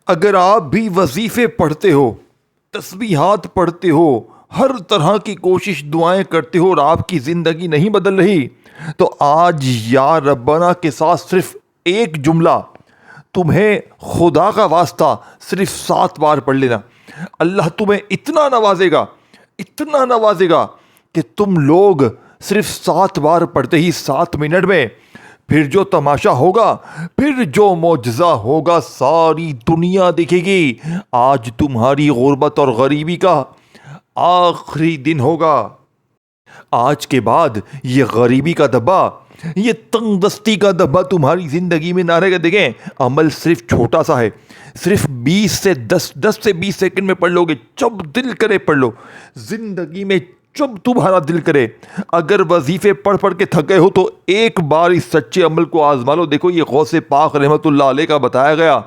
अगर आप भी वजीफ़े पढ़ते हो, तस्बीहात पढ़ते हो, हर तरह की कोशिश दुआएं करते हो और आपकी ज़िंदगी नहीं बदल रही, तो आज या रब्बना के साथ सिर्फ एक जुमला तुम्हें खुदा का वास्ता सिर्फ 7 बार पढ़ लेना। अल्लाह तुम्हें इतना नवाजेगा कि तुम लोग सिर्फ 7 बार पढ़ते ही 7 मिनट में फिर जो तमाशा होगा, फिर जो मौजज़ा होगा, सारी दुनिया देखेगी। आज तुम्हारी गुर्बत और गरीबी का आखिरी दिन होगा। आज के बाद ये गरीबी का दब्बा, ये तंगदस्ती का दब्बा तुम्हारी ज़िंदगी में ना रहेगा। देखें, अमल सिर्फ छोटा सा है, सिर्फ 10 से 20 सेकंड में पढ़ लोगे, जब दिल करे पढ़ लो। ज़िंदगी में जब तुम्हारा दिल करे, अगर वजीफ़े पढ़ पढ़ के थक गए हो तो एक बार इस सच्चे अमल को आजमा लो। देखो, ये गौसे पाक रहमतुल्लाह अलैह का बताया गया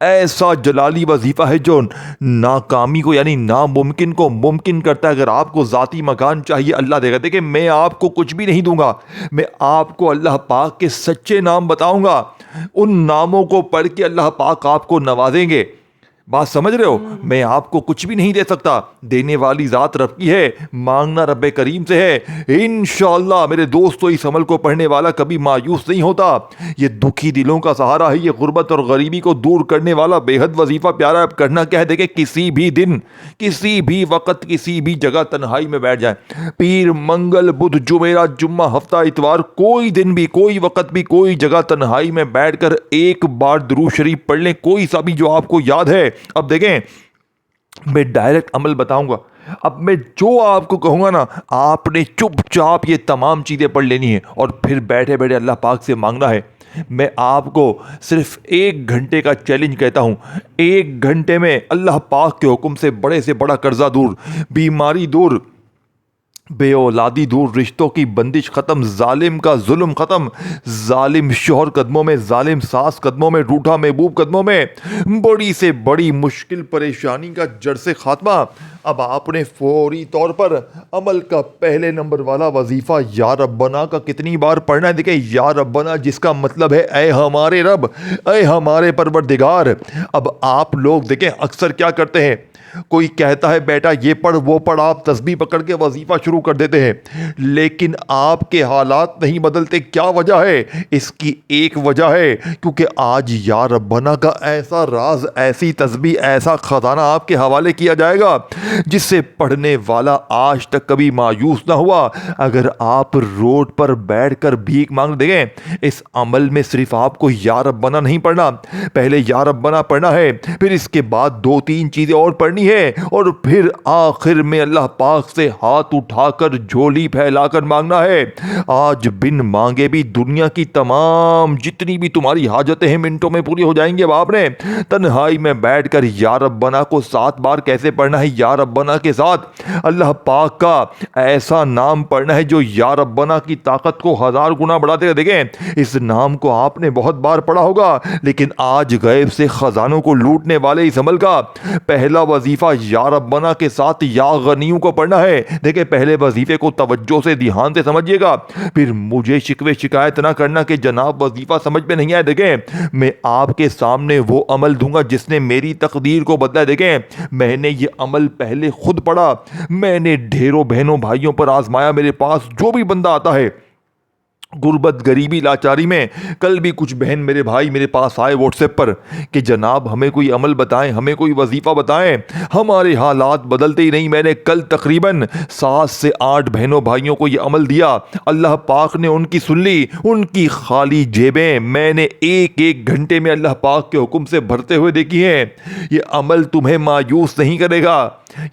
ऐसा जलाली वजीफ़ा है जो नाकामी को यानी नामुमकिन को मुमकिन करता है। अगर आपको ज़ाती मकान चाहिए, अल्लाह देगा। देखिए, मैं आपको कुछ भी नहीं दूंगा, मैं आपको अल्लाह पाक के सच्चे नाम बताऊंगा। उन नामों को पढ़ के अल्लाह पाक आपको नवाजेंगे। बात समझ रहे हो? मैं आपको कुछ भी नहीं दे सकता, देने वाली ज़ात रब की है, मांगना रब्बे करीम से है। इंशाअल्लाह मेरे दोस्तों, इस अमल को पढ़ने वाला कभी मायूस नहीं होता। ये दुखी दिलों का सहारा है, ये गुर्बत और गरीबी को दूर करने वाला बेहद वजीफ़ा प्यारा। अब करना क्या है? देखे, किसी भी दिन, किसी भी वक्त, किसी भी जगह तन्हाई में बैठ जाए, पीर, मंगल, बुध, जुमेरात, जुम्मा, हफ्ता, इतवार, कोई दिन भी, कोई वक्त भी, कोई जगह तन्हाई में बैठकर एक बार दुरूद शरीफ पढ़ लें, कोई सा भी जो आपको याद है। अब देखें, मैं डायरेक्ट अमल बताऊंगा। अब मैं जो आपको कहूंगा ना, आपने चुपचाप ये तमाम चीज़ें पढ़ लेनी है और फिर बैठे बैठे अल्लाह पाक से मांगना है। मैं आपको सिर्फ 1 घंटे का चैलेंज कहता हूँ। 1 घंटे में अल्लाह पाक के हुक्म से बड़ा कर्जा दूर, बीमारी दूर, बेऔलादी दूर, रिश्तों की बंदिश ख़त्म, जालिम का जुल्म ख़त्म, जालिम शोहर कदमों में, जालिम सास कदमों में, रूठा महबूब कदमों में, बड़ी से बड़ी मुश्किल परेशानी का जड़ से खात्मा। अब आपने फौरी तौर पर अमल का पहले नंबर वाला वजीफ़ा या रब्बना का कितनी बार पढ़ना है? देखिए, या रब्बना जिसका मतलब है ऐ हमारे रब, ऐ हमारे परवरदिगार। अब आप लोग देखें, अक्सर क्या करते हैं, कोई कहता है बेटा ये पढ़ वो पढ़, आप तस्बीह पकड़ के वजीफ़ा शुरू कर देते हैं, लेकिन आपके हालात नहीं बदलते। क्या वजह है? इसकी एक वजह है क्योंकि आज या रब्बना का ऐसा राज, ऐसी तस्बीह, ऐसा ख़जाना आपके हवाले किया जाएगा जिससे पढ़ने वाला आज तक कभी मायूस ना हुआ। अगर आप रोड पर बैठकर भीख मांग देंगे, इस अमल में सिर्फ आपको या रब्बना नहीं पढ़ना, पहले या रब्बना पढ़ना है, फिर इसके बाद 2-3 चीज़ें और पढ़नी है, और फिर आखिर में अल्लाह पाक से हाथ उठाकर झोली फैलाकर मांगना है। आज बिन मांगे भी दुनिया की तमाम जितनी भी तुम्हारी हाजतें हैं मिनटों में पूरी हो जाएंगी। अब आपने तन्हाई में बैठकर या रब्बना को 7 बार कैसे पढ़ना है? या रब्बना के साथ अल्लाह पाक का ऐसा नाम पढ़ना है जो या रब्बना की ताकत को 1000 गुना बढ़ा देगा। देखें, इस नाम को आपने बहुत बार पढ़ा होगा, लेकिन आज गैब से खजानों को लूटने वाले इस अमल का पहला वजीफा या रब्बना के साथ या गनियों को पढ़ना है। देखिए, पहले वजीफे को तवज्जो से, ध्यान से समझिएगा, फिर मुझे शिकवे शिकायत ना करना कि जनाब वजीफा समझ में नहीं आया। देखें, मैं आपके सामने वो अमल दूंगा जिसने मेरी तकदीर को बदला। देखें, मैंने ये अमल पहले खुद पढ़ा, मैंने ढेरों बहनों भाइयों पर आजमाया। मेरे पास जो भी बंदा आता है गुर्बत, गरीबी, लाचारी में, कल भी कुछ बहन मेरे भाई मेरे पास आए व्हाट्सएप पर कि जनाब हमें कोई अमल बताएं, हमें कोई वजीफ़ा बताएं, हमारे हालात बदलते ही नहीं। मैंने कल तकरीबन 7 से 8 बहनों भाइयों को ये अमल दिया, अल्लाह पाक ने उनकी सुन ली, उनकी खाली जेबें मैंने 1-1 घंटे में अल्लाह पाक के हुक्म से भरते हुए देखी हैं। ये अमल तुम्हें मायूस नहीं करेगा,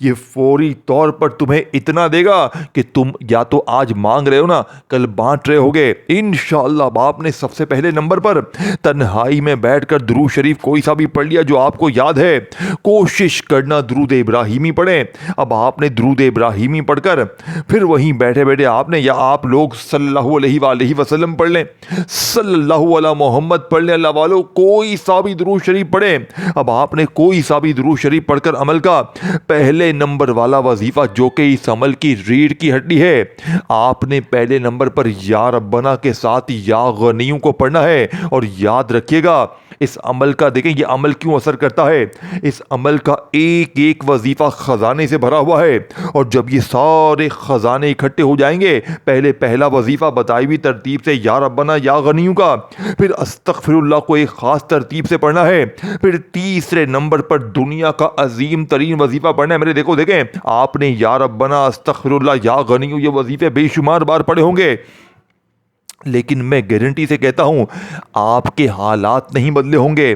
ये फौरी तौर पर तुम्हें इतना देगा कि तुम या तो आज मांग रहे हो ना, कल बांट रहे होगे इंशाअल्लाह। बाप ने सबसे पहले नंबर पर तन्हाई में बैठकर दुरूद शरीफ कोई सा भी पढ़ लिया जो आपको याद है, कोशिश करना दुरूद इब्राहिमी पढ़ें। अब आपने दुरूद इब्राहिमी पढ़कर फिर वहीं बैठे बैठे आपने, या आप लोग सल्लल्लाहु अलैहि वसल्लम पढ़ लें, सल्लल्लाहु अला मोहम्मद पढ़ लें, अल्लाह वालों कोई सा भी दुरूद शरीफ पढ़ें। अब आपने कोई सा भी दुरूद शरीफ पढ़कर अमल का पहले नंबर वाला वजीफा जो कि इस अमल की रीढ़ की हड्डी है, आपने पहले नंबर पर या रब्बना के साथ या गनियों को पढ़ना है। और याद रखिएगा, इस अमल का देखें, ये अमल क्यों असर करता है। इस अमल का एक एक वजीफा खजाने से भरा हुआ है, और जब ये सारे खजाने इकट्ठे हो जाएंगे, पहले पहला वजीफा बताई हुई तरतीब से या रब्बना या गनियू का, फिर अस्तगफिरुल्लाह को एक खास तरतीब से पढ़ना है, फिर तीसरे नंबर पर दुनिया का अजीम तरीन वजीफा पढ़ना है। मेरे देखो देखें, आपने या रब्बना अस्तगफिरुल्लाह या गनियू ये वजीफे बेशुमार बार पढ़े होंगे, लेकिन मैं गारंटी से कहता हूं आपके हालात नहीं बदले होंगे,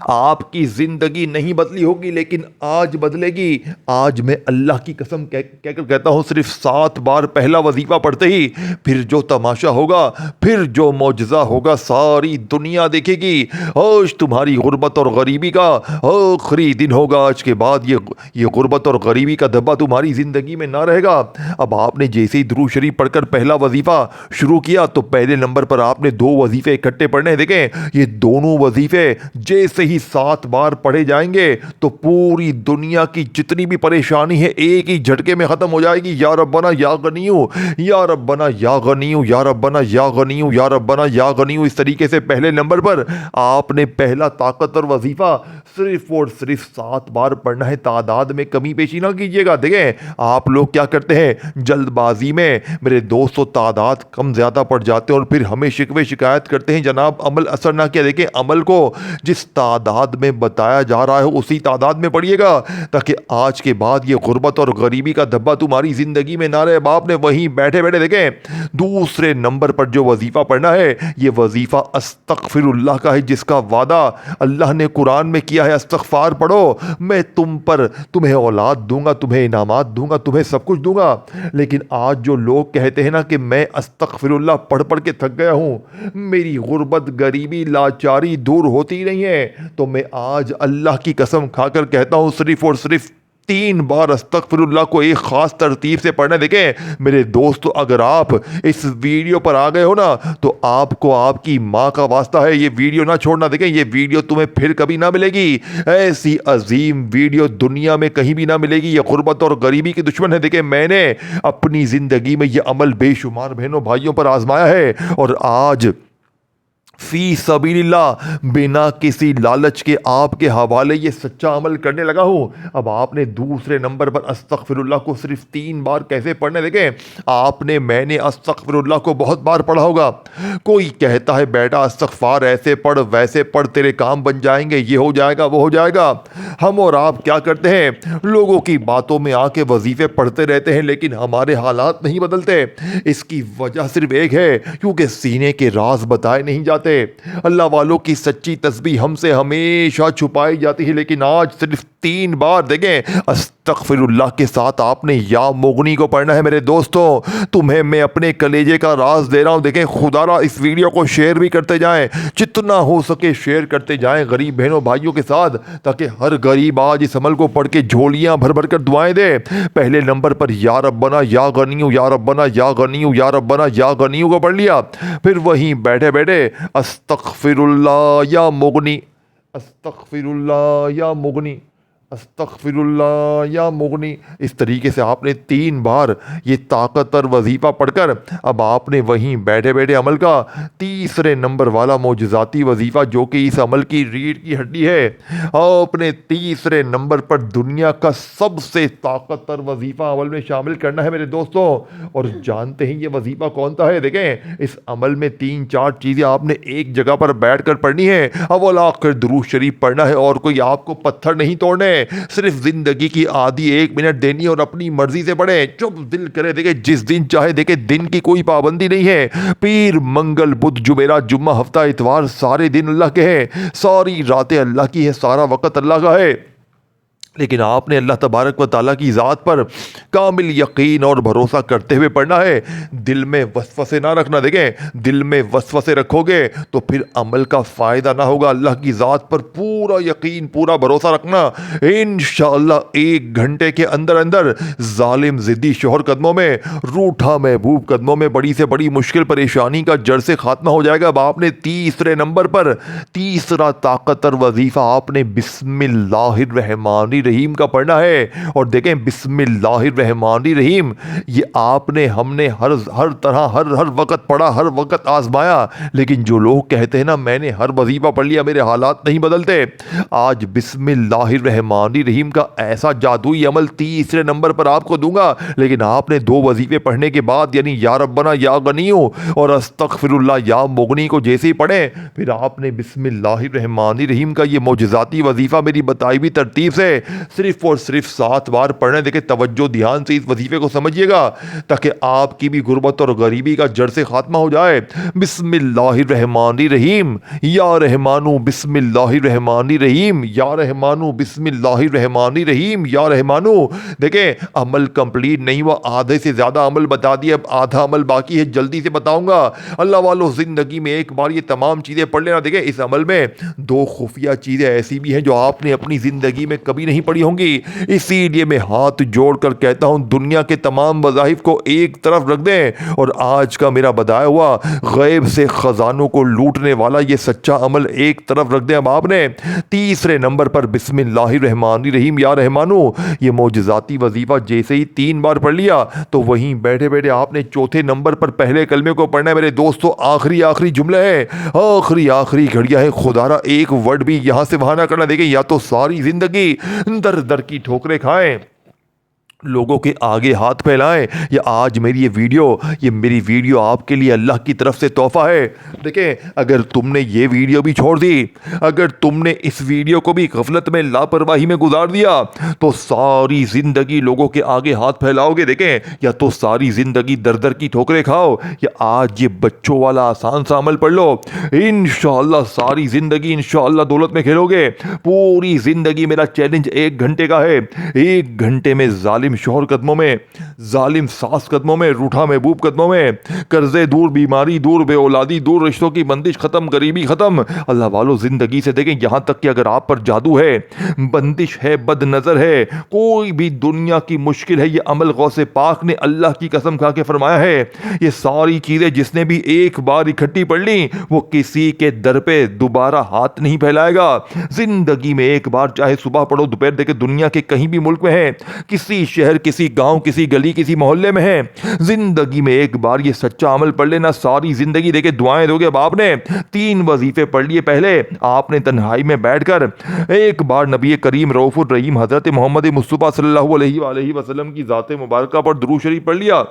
आपकी जिंदगी नहीं बदली होगी, लेकिन आज बदलेगी। आज मैं अल्लाह की कसम कहकर कहता हूं, सिर्फ 7 बार पहला वजीफा पढ़ते ही फिर जो तमाशा होगा, फिर जो मौजज़ा होगा, सारी दुनिया देखेगी। आज तुम्हारी गुर्बत और गरीबी का आखिरी दिन होगा। आज के बाद ये गुर्बत और गरीबी का धब्बा तुम्हारी ज़िंदगी में ना रहेगा। अब आपने जैसे ही दुरूद शरीफ पढ़कर पहला वजीफा शुरू किया, तो पहले नंबर पर आपने 2 वजीफे इकट्ठे पढ़ने हैं। देखें, ये दोनों वजीफे जैसे ही 7 बार पढ़े जाएंगे, तो पूरी दुनिया की जितनी भी परेशानी है एक ही झटके में खत्म हो जाएगी। या रब्बना या गनियू, या रब्बना या गनियू, या रब्बना या गनियू, या रब्बना या गनियू। इस तरीके से पहले नंबर पर आपने पहला ताकतवर वजीफा सिर्फ और सिर्फ 7 बार पढ़ना है। तादाद में कमी पेशी ना कीजिएगा। देखें, आप लोग क्या करते हैं, जल्दबाजी में मेरे दोस्तों तादाद कम ज़्यादा पड़ जाते हैं और फिर हमें शिकवे शिकायत करते हैं, जनाब अमल असर ना किया। देखें, अमल को जिस तादाद में बताया जा रहा है उसी तादाद में पढ़िएगा, ताकि आज के बाद ये गुर्बत और गरीबी का धब्बा तुम्हारी ज़िंदगी में ना रहे। बाप ने वहीं बैठे बैठे देखें, दूसरे नंबर पर जो वजीफ़ा पढ़ना है, ये वजीफ़ा अस्तगफिरुल्लाह का है, जिसका वादा अल्लाह ने कुरान में किया है। इस्तगफार पढ़ो, मैं तुम्हें औलाद दूंगा, तुम्हें इनामात दूंगा, तुम्हें सब कुछ दूंगा। लेकिन आज जो लोग कहते हैं ना कि मैं अस्तगफिरुल्लाह पढ़ पढ़ के थक गया हूँ, मेरी गुर्बत गरीबी लाचारी दूर होती नहीं है, तो मैं आज अल्लाह की कसम खाकर कहता हूँ, सिर्फ और सिर्फ 3 बार अस्तगफिरुल्लाह को एक खास तरतीब से पढ़ना। देखें मेरे दोस्तों, अगर आप इस वीडियो पर आ गए हो ना, तो आपको आपकी माँ का वास्ता है ये वीडियो ना छोड़ना। देखें, ये वीडियो तुम्हें फिर कभी ना मिलेगी, ऐसी अजीम वीडियो दुनिया में कहीं भी ना मिलेगी। ये गुर्बत और गरीबी की दुश्मन है। देखें, मैंने अपनी ज़िंदगी में ये अमल बेशुमार बहनों भाइयों पर आजमाया है, और आज फी सबीलिल्लाह बिना किसी लालच के आपके हवाले ये सच्चा अमल करने लगा हूँ। अब आपने दूसरे नंबर पर अस्तगफिरुल्लाह को सिर्फ 3 बार कैसे पढ़ने। देखें, मैंने अस्तगफिरुल्लाह को बहुत बार पढ़ा होगा। कोई कहता है बेटा अस्तगफार ऐसे पढ़ वैसे पढ़, तेरे काम बन जाएंगे, ये हो जाएगा वो हो जाएगा। हम और आप क्या करते हैं, लोगों की बातों में आके वजीफे पढ़ते रहते हैं, लेकिन हमारे हालात नहीं बदलते। इसकी वजह सिर्फ एक है, क्योंकि सीने के राज बताए नहीं जाते। अल्लाह वालों की सच्ची तस्बीह हमसे हमेशा छुपाई जाती है, लेकिन आज सिर्फ 3 बार देखें अस्तगफिरुल्लाह के साथ आपने या मुगनी को पढ़ना है। मेरे दोस्तों, तुम्हें मैं अपने कलेजे का राज दे रहा हूं। देखें, खुदारा इस वीडियो को शेयर भी करते जाएं, जितना हो सके शेयर करते जाएं गरीब बहनों भाइयों के साथ, ताकि हर गरीब आज इस अमल को पढ़ के झोलियां भर भर कर दुआएं दे। पहले नंबर पर या रब्बना या गनियू, या रब्बना या गनियू, या रब्बना या गनियू को पढ़ लिया, फिर वहीं बैठे बैठे अस्तगफिरुल्लाह या मुगनी, अस्तगफिरुल्लाह या मुगनी, अस्तगफिरुल्लाह या मुगनी। इस तरीके से आपने 3 बार ये ताकतवर वजीफ़ा पढ़कर अब आपने वहीं बैठे बैठे अमल का तीसरे नंबर वाला मौजज़ाती वजीफ़ा, जो कि इस अमल की रीढ़ की हड्डी है, आपने तीसरे नंबर पर दुनिया का सबसे ताकतवर वजीफ़ा अमल में शामिल करना है मेरे दोस्तों। और जानते हैं ये वजीफ़ा कौन सा है। देखें, इस अमल में 3-4 चीज़ें आपने एक जगह पर बैठ कर पढ़नी है। अव्वल आखिर दुरूद शरीफ पढ़ना है, और कोई आपको पत्थर नहीं तोड़ने, सिर्फ जिंदगी की आधी 1 मिनट देनी और अपनी मर्जी से पढ़े, चुप दिल करे। देखे, जिस दिन चाहे देखे, दिन की कोई पाबंदी नहीं है। पीर मंगल बुध जुमेरात जुम्मा हफ्ता इतवार सारे दिन अल्लाह के हैं, सारी रातें अल्लाह की है, सारा वक़्त अल्लाह का है। लेकिन आपने अल्लाह तबारक व ताला की ज़ात पर कामिल यकीन और भरोसा करते हुए पढ़ना है। दिल में वसवसे ना रखना। देखें, दिल में वसवसे रखोगे तो फिर अमल का फ़ायदा ना होगा। अल्लाह की ज़ात पर पूरा यकीन, पूरा भरोसा रखना। इंशाअल्लाह 1 घंटे के अंदर अंदर जालिम ज़िद्दी शोहर कदमों में, रूठा महबूब कदमों में बड़ी से बड़ी मुश्किल परेशानी का जड़ से खात्मा हो जाएगा। अब आपने तीसरे नंबर पर तीसरा ताकतवर वजीफ़ा आपने बिस्मिल्लाहिर्रहमानिर्रहीम रहीम का पढ़ना है। और देखें बिस्मिल्लाहिर्रहमानिर्रहीम, ये आपने हमने हर तरह हर वक्त पढ़ा, हर वक्त आजमाया, लेकिन जो लोग कहते हैं ना मैंने हर वजीफा पढ़ लिया मेरे हालात नहीं बदलते, आज बिस्मिल्लाहिर्रहमानिर्रहीम का ऐसा जादुई अमल तीसरे नंबर पर आपको दूंगा। लेकिन आपने 2 वजीफे पढ़ने के बाद यानी या रब्बना या गनियो और अस्तगफिरुल्लाह या मुगनी को जैसे ही पढ़े, फिर आपने बिस्मिल्लाहिर्रहमानिर्रहीम का ये मौजज़ाती वजीफा मेरी बताई हुई तरतीब से सिर्फ और सिर्फ 7 बार पढ़ने। देखे तवज्जो ध्यान से इस वजीफे को समझिएगा ताकि आपकी भी गुर्बत और गरीबी का जड़ से खात्मा हो जाए। बिस्मिल्लाहिर्रहमानिर्रहीम या रहमानु बिस्मिल्लाहिर्रहमानिर्रहीम या रहमानु बिस्मिल्लाहिर्रहमानिर्रहीम या रहमानु। देखें अमल कंप्लीट नहीं हुआ, आधे से ज़्यादा अमल बता दिया, अब आधा अमल बाकी है, जल्दी से बताऊंगा। अल्लाह वालों ज़िंदगी में एक बार ये तमाम चीज़ें पढ़ लेना। देखें इस अमल में 2 खुफिया चीज़ें ऐसी भी हैं जो आपने अपनी ज़िंदगी में कभी नहीं पढ़ी होंगी। इसीलिए मैं हाथ जोड़ कर कहता हूँ दुनिया के तमाम वज़ाइफ को एक तरफ रख दें और आज का मेरा बताया हुआ गैब से ख़जानों को लूटने वाला ये सच्चा अमल एक तरफ रख दें। अब आपने तीसरे नंबर पर बिस्मिल्लाहिर्रहमानिर्रहीम या रहमानु ये मौजज़ाती वजीफ़ा जैसे ही 3 बार पढ़ लिया तो वहीं बैठे बैठे आपने चौथे नंबर पर पहले कलमे को पढ़ना है। मेरे दोस्तों आखिरी जुमले हैं, आखिरी घड़ियां है, खुदारा एक वर्ड भी यहां से वहां ना करना। देखें या तो सारी जिंदगी दर दर की ठोकरें खाएं, लोगों के आगे हाथ फैलाएं, या आज मेरी मेरी वीडियो आपके लिए अल्लाह की तरफ से तोहफा है। देखें अगर तुमने ये वीडियो भी छोड़ दी, अगर तुमने इस वीडियो को भी गफलत में लापरवाही में गुजार दिया तो सारी ज़िंदगी लोगों के आगे हाथ फैलाओगे। देखें या तो सारी ज़िंदगी दर दर की ठोकरें खाओ, या आज ये बच्चों वाला आसान सा अमल पढ़ लो, इंशाअल्लाह सारी ज़िंदगी इंशाअल्लाह दौलत में खेलोगे। पूरी ज़िंदगी मेरा चैलेंज 1 घंटे का है, 1 घंटे में जालिम शोहर कदमों में, जालिम सास कदमों में, रूठा महबूब कदमों में, कर्जे दूर, बीमारी दूर, बे औलादी दूर, रिश्तों की बंदिश खत्म, गरीबी खत्म। अल्लाह वालों जिंदगी से देखें यहां तक कि अगर आप पर जादू है, बंदिश है, बद नजर है, कोई भी दुनिया की मुश्किल है, ये अमल गौसे पाक ने अल्लाह की कसम खा के फरमाया है, ये सारी चीजें जिसने भी एक बार इकट्ठी पढ़ ली वो किसी के दर पे दोबारा हाथ नहीं फैलाएगा। जिंदगी में एक बार चाहे सुबह पढ़ो दोपहर, देखे दुनिया के कहीं भी मुल्क में है, किसी शहर, किसी गांव, किसी गली, किसी मोहल्ले में है, जिंदगी में एक बार ये सच्चा अमल पढ़ लेना, सारी जिंदगी देखे दुआएं दोगे। अब आपने 3 वजीफे पढ़ लिए, पहले आपने तन्हाई में बैठकर एक बार नबी करीम रऊफुर रहीम हजरत मोहम्मद मुस्तफ़ा सल्लल्लाहु अलैहि वसल्लम की ज़ात मुबारका पर दुरूद शरीफ पढ़ लिया।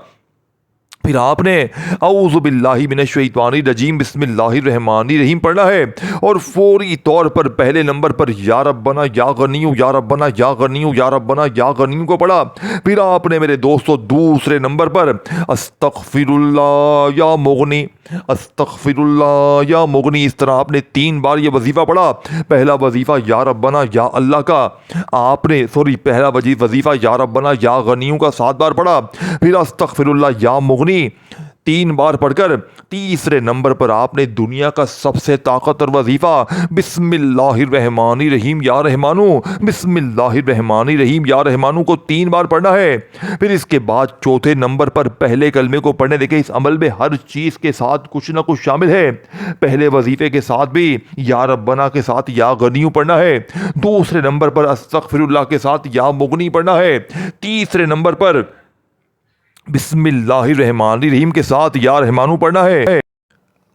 फिर आपने औज़ु बिल्लाहि मिनश शैतानिर रजीम बिस्मिल्लाहिर्रहमानिर्रहीम पढ़ना है और फौरी तौर पर पहले नंबर पर या रब्बना या गनियु या रब्बना या गनियु या रब्बना या गनियु को पढ़ा। फिर आपने मेरे दोस्तों दूसरे नंबर पर अस्तगफिरुल्लाह या मुगनी, अस्तगफिरुल्लाह या मुगनी, इस तरह आपने 3 बार ये वजीफ़ा पढ़ा। पहला वजीफ़ा या रब्बना या अल्लाह का, आपने पहला वजीफ़ा या रब्बना या गनियु का 7 बार पढ़ा। फिर अस्तगफिरुल्लाह या मुगनी 3 बार पढ़कर तीसरे नंबर पर आपने दुनिया का सबसे ताकतवर वजीफा बिस्मिल्लाहिर्रहमानिर्रहीम या रहमानु बिस्मिल्लाहिर्रहमानिर्रहीम या रहमानु को 3 बार पढ़ना है। फिर इसके बाद चौथे नंबर पर पहले कलमे को पढ़ने। देखें इस अमल में हर चीज़ के साथ कुछ ना कुछ शामिल है। पहले वजीफे के साथ भी या रब्बना के साथ या गनियु पढ़ना है, दूसरे नंबर पर अस्तगफिरुल्लाह के साथ या मुगनी पढ़ना है, तीसरे नंबर पर बिस्मिल्लाहिर्रहमानिर्रहीम के साथ या रहमानु पढ़ना है।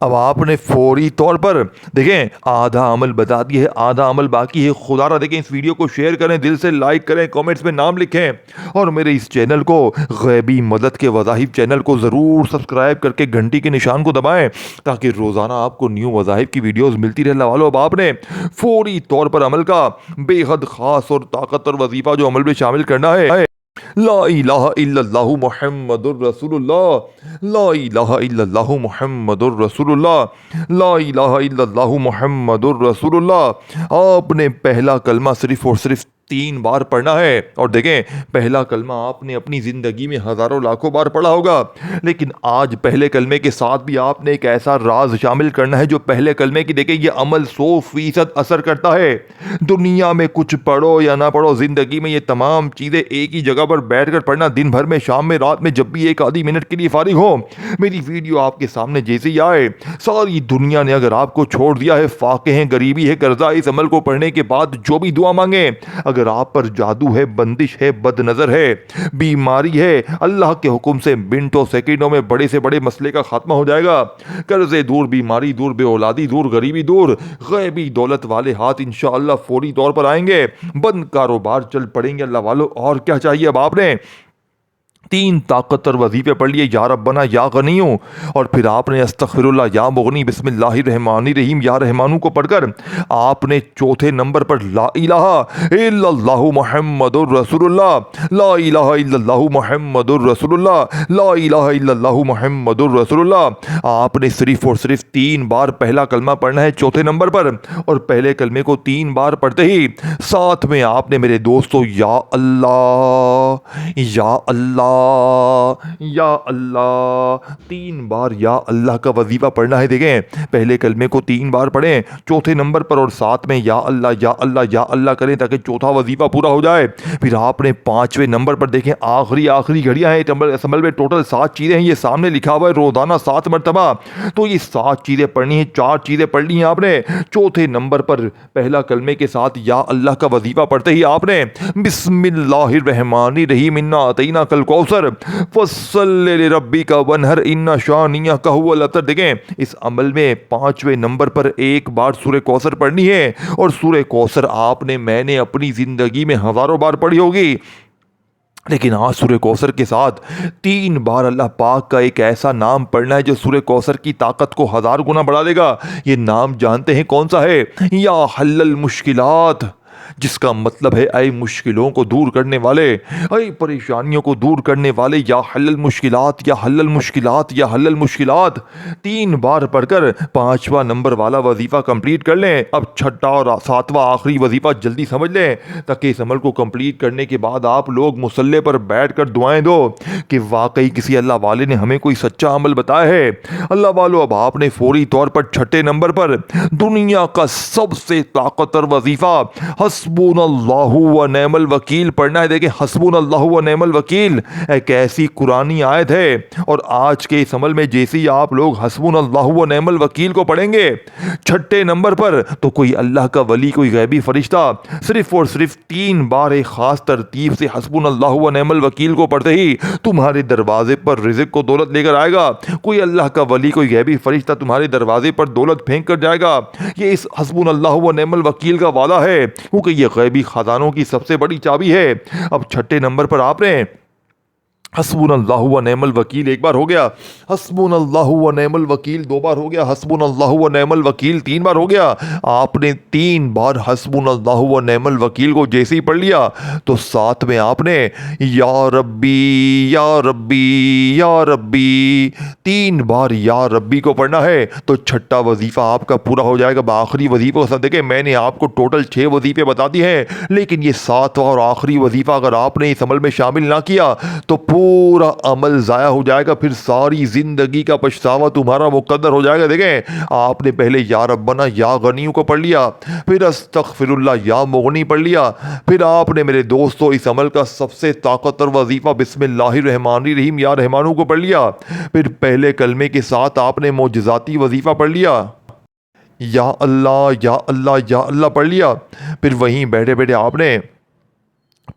अब आपने फौरी तौर पर देखें आधा अमल बता दिया है, आधा अमल बाकी है। खुदारा देखें इस वीडियो को शेयर करें, दिल से लाइक करें, कमेंट्स में नाम लिखें और मेरे इस चैनल को गैबी मदद के वज़ाइफ चैनल को ज़रूर सब्सक्राइब करके घंटी के निशान को दबाएं ताकि रोज़ाना आपको न्यू वज़ाइफ की वीडियोस मिलती रहे। वालों अब आपने फौरी तौर पर अमल का बेहद ख़ास और ताकतवर वजीफ़ा जो अमल में शामिल करना है, ला इलाहा इल्लल्लाहु मुहम्मदुर रसूलुल्लाह, ला इलाहा इल्लल्लाहु मुहम्मदुर रसूलुल्लाह, ला इलाहा इल्लल्लाहु मुहम्मदुर रसूलुल्लाह। आपने पहला कलमा सिर्फ और सिर्फ 3 बार पढ़ना है। और देखें पहला कलमा आपने अपनी ज़िंदगी में हज़ारों लाखों बार पढ़ा होगा, लेकिन आज पहले कलमे के साथ भी आपने एक ऐसा राज शामिल करना है जो पहले कलमे की देखें ये अमल 100% असर करता है। दुनिया में कुछ पढ़ो या ना पढ़ो, ज़िंदगी में ये तमाम चीज़ें एक ही जगह पर बैठ कर पढ़ना, दिन भर में, शाम में, रात में, जब भी एक आधी मिनट के लिए फारिग हो, मेरी वीडियो आपके सामने जैसे ही आए, सारी दुनिया ने अगर आपको छोड़ दिया है, फाके हैं, गरीबी है, कर्जा, इस अमल को पढ़ने के बाद जो भी दुआ मांगे, अगर आप पर जादू है, बंदिश है, बदनज़र है, बीमारी है, अल्लाह के हुक्म से मिनटों सेकंडों में बड़े से बड़े मसले का खात्मा हो जाएगा। कर्जे दूर, बीमारी दूर, बेऔलादी दूर, गरीबी दूर, गैबी दौलत वाले हाथ इंशाअल्लाह फौरी तौर पर आएंगे, बंद कारोबार चल पड़ेंगे। अल्लाह वालों, और क्या चाहिए अब आपने? 3 ताकतवर वजीफे पढ़ लिए, या रब्बना या गनीयू, और फिर आपने अस्तगफिरुल्लाह या मुगनी, बिस्मिल्लाहिर्रहमानिर्रहीम या रहमानू को पढ़कर आपने चौथे नंबर पर ला इलाहा इल्लल्लाहु मुहम्मदुर रसूलुल्लाह, ला इलाहा इल्लल्लाहु मुहम्मदुर रसूलुल्लाह, ला इलाहा इल्लल्लाहु मुहम्मदुर रसूलुल्लाह, आपने सिर्फ और सिर्फ 3 बार पहला कलमा पढ़ना है चौथे नंबर पर, और पहले कलमे को 3 बार पढ़ते ही साथ में आपने मेरे दोस्तों या अल्लाह, या अल्लाह, या अल्लाह 3 बार या अल्लाह का वजीफा पढ़ना है। देखें, पहले कलमे को 3 बार पढ़ें चौथे नंबर पर, और साथ में या अल्लाह या अल्लाह या अल्लाह करें ताकि चौथा वजीफा पूरा हो जाए। फिर आपने 5वें नंबर पर देखें, आखिरी घड़ियां हैं, असल में टोटल 7 चीज़ें हैं, ये सामने लिखा हुआ है रोजाना 7 मरतबा, तो ये 7 चीज़ें पढ़नी है, 4 चीज़ें पढ़नी है आपने। चौथे नंबर पर पहला कलमे के साथ या अल्लाह का वजीफा पढ़ते ही आपने बिस्मिल्लाहिर्रहमानिर्रहीम इन्ना अतैना कल कौसर फस्सल्लि लिरब्बिका वन्हर इन्ना शानियका हुवल अब्तर। देखें, इस अमल में 5वें नंबर पर एक बार सूरह कौसर पढ़नी है, और सूरह कौसर आपने मैंने अपनी ज़िंदगी में हज़ारों बार पढ़ी होगी, लेकिन आज सूरह कौसर के साथ 3 बार अल्लाह पाक का एक ऐसा नाम पढ़ना है जो सूरह कौसर की ताकत को 1000 गुना बढ़ा देगा। ये नाम जानते हैं कौन सा है? या हल्लल मुश्किलात, जिसका मतलब है ऐ मुश्किलों को दूर करने वाले, ऐ परेशानियों को दूर करने वाले, या हल्लल मुश्किलात, या हल्लल मुश्किलात, या हल्लल मुश्किलात 3 बार पढ़कर 5वां नंबर वाला वजीफा कंप्लीट कर लें। अब 6ठा और 7वां आखिरी वजीफा जल्दी समझ लें, ताकि इस अमल को कंप्लीट करने के बाद आप लोग मुसल्ले पर बैठ कर दुआएं दो कि वाकई किसी अल्लाह वाले ने हमें कोई सच्चा अमल बताया है। अल्लाह वालों, अब आपने फौरी तौर पर 6ठे नंबर पर दुनिया का सबसे ताकतवर वजीफा हस्बुनल्लाहु व नेमल वकील पढ़ना है। देखिए, हस्बुनल्लाहु व नेमल वकील एक ऐसी कुरानी आयत है, और आज के इस अमल में जैसे ही आप लोग हस्बुनल्लाहु व नेमल वकील को पढ़ेंगे 6ठे नंबर पर, तो कोई अल्लाह का वली, कोई गैबी फरिश्ता सिर्फ और सिर्फ 3 बार एक खास तरतीब से हस्बुनल्लाहु व नेमल वकील को पढ़ते ही तुम्हारे दरवाजे पर रिज़्क़ को दौलत लेकर आएगा। कोई अल्लाह का वली, कोई गैबी फरिश्ता तुम्हारे दरवाजे पर दौलत फेंक कर जाएगा। ये इस हस्बुनल्लाहु व नेमल वकील का वादा है, क्योंकि ये गैबी खजानों की सबसे बड़ी चाबी है। अब 6ठे नंबर पर आपने हस्बुनल्लाहु व नेमल वकील एक बार हो गया, हस्बुनल्लाहु व नेमल वकील 2 बार हो गया, हस्बुनल्लाहु व नेमल वकील 3 बार हो गया। आपने 3 बार हस्बुनल्लाहु व नेमल वकील को जैसे ही पढ़ लिया, तो साथ में आपने या रब्बी या रब्बी या रब्बी 3 बार या रब्बी को पढ़ना है, तो 6ठा वजीफा आपका पूरा हो जाएगा। आखिरी वजीफे को देखें, मैंने आपको टोटल 6 वजीफे बता दिए हैं, लेकिन ये 7वां और आखिरी वजीफा अगर आपने इस अमल में शामिल ना किया तो पूरा अमल ज़ाया हो जाएगा, फिर सारी ज़िंदगी का पछतावा तुम्हारा मुकद्दर हो जाएगा। देखें, आपने पहले या रब्बना या गनीयू को पढ़ लिया, फिर अस्तगफिरुल्लाह या मुगनी पढ़ लिया, फिर आपने मेरे दोस्तों इस अमल का सबसे ताकतवर वजीफ़ा बिस्मिल्लाहिर्रहमानिर्रहीम या रहमानू को पढ़ लिया, फिर पहले कलमे के साथ आपने मोजज़ाती वजीफ़ा पढ़ लिया, या अल्लाह या अल्लाह या अल्लाह पढ़ लिया, फिर वहीं बैठे बैठे आपने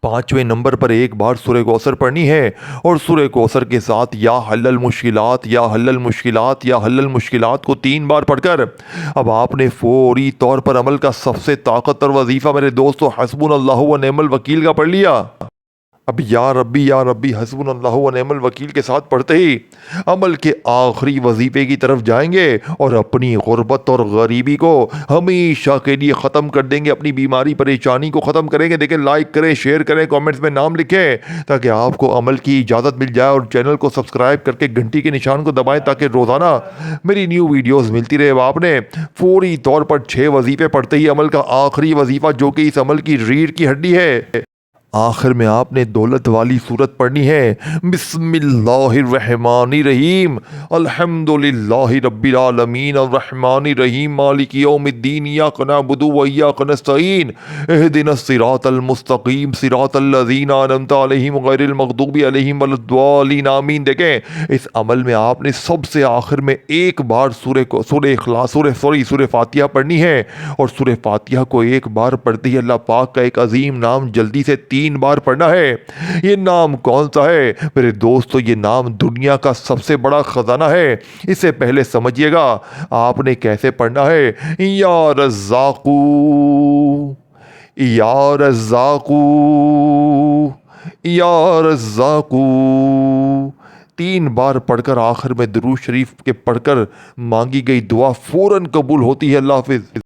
5वें नंबर पर एक बार सूरह कौसर पढ़नी है, और सूरह कौसर के साथ या हल्लल मुश्किलात, या हल्लल मुश्किलात, या हल्लल मुश्किलात को 3 बार पढ़कर अब आपने फौरी तौर पर अमल का सबसे ताकतवर वजीफ़ा मेरे दोस्तों हस्बुनल्लाहु व नेमल वकील का पढ़ लिया। अब या रब्बी हस्बुनल्लाहु व नेमल वकील के साथ पढ़ते ही अमल के आखिरी वजीफे की तरफ जाएंगे, और अपनी गुर्बत और गरीबी को हमेशा के लिए ख़त्म कर देंगे, अपनी बीमारी परेशानी को ख़त्म करेंगे। देखें, लाइक करें, शेयर करें, कमेंट्स में नाम लिखें, ताकि आपको अमल की इजाज़त मिल जाए, और चैनल को सब्सक्राइब करके घंटी के निशान को दबाएं ताकि रोज़ाना मेरी न्यू वीडियोज़ मिलती रहे। अब आपने फौरी तौर पर 6 वजीफे पढ़ते ही अमल का आखिरी वजीफ़ा, जो कि इस अमल की रीढ़ की हड्डी है, आखिर में आपने दौलत वाली सूरत पढ़नी है, बिस्मिल्लाहिर्रहमानिर्रहीम, अल्हम्दुलिल्लाहि रब्बिल आलमीन अर्रहमानिर्रहीम मालिकि यौमिद्दीन इय्याका नअबुदु व इय्याका नस्तईन इहदिनस सिरातल मुस्तकीम सिरातल लज़ीना अनअमता अलैहिम गैरिल मग़दूबि अलैहिम वलद्दालिन आमीन। देखें, इस अमल में आपने सबसे आखिर में एक बार सूरह फातिहा पढ़नी है, और सूरह फातिहा को एक बार पढ़ते ही अल्लाह पाक का एक अजीम नाम जल्दी से 3 बार पढ़ना है। ये नाम कौन सा है मेरे दोस्तों? ये नाम दुनिया का सबसे बड़ा खजाना है। इससे पहले समझिएगा आपने कैसे पढ़ना है। या रज़्ज़ाक़ू, या रज़्ज़ाक़ू, या रज़्ज़ाक़ू, 3 बार पढ़कर आखिर में दुरूद शरीफ के पढ़कर मांगी गई दुआ फौरन कबूल होती है। अल्लाह हाफ़िज़।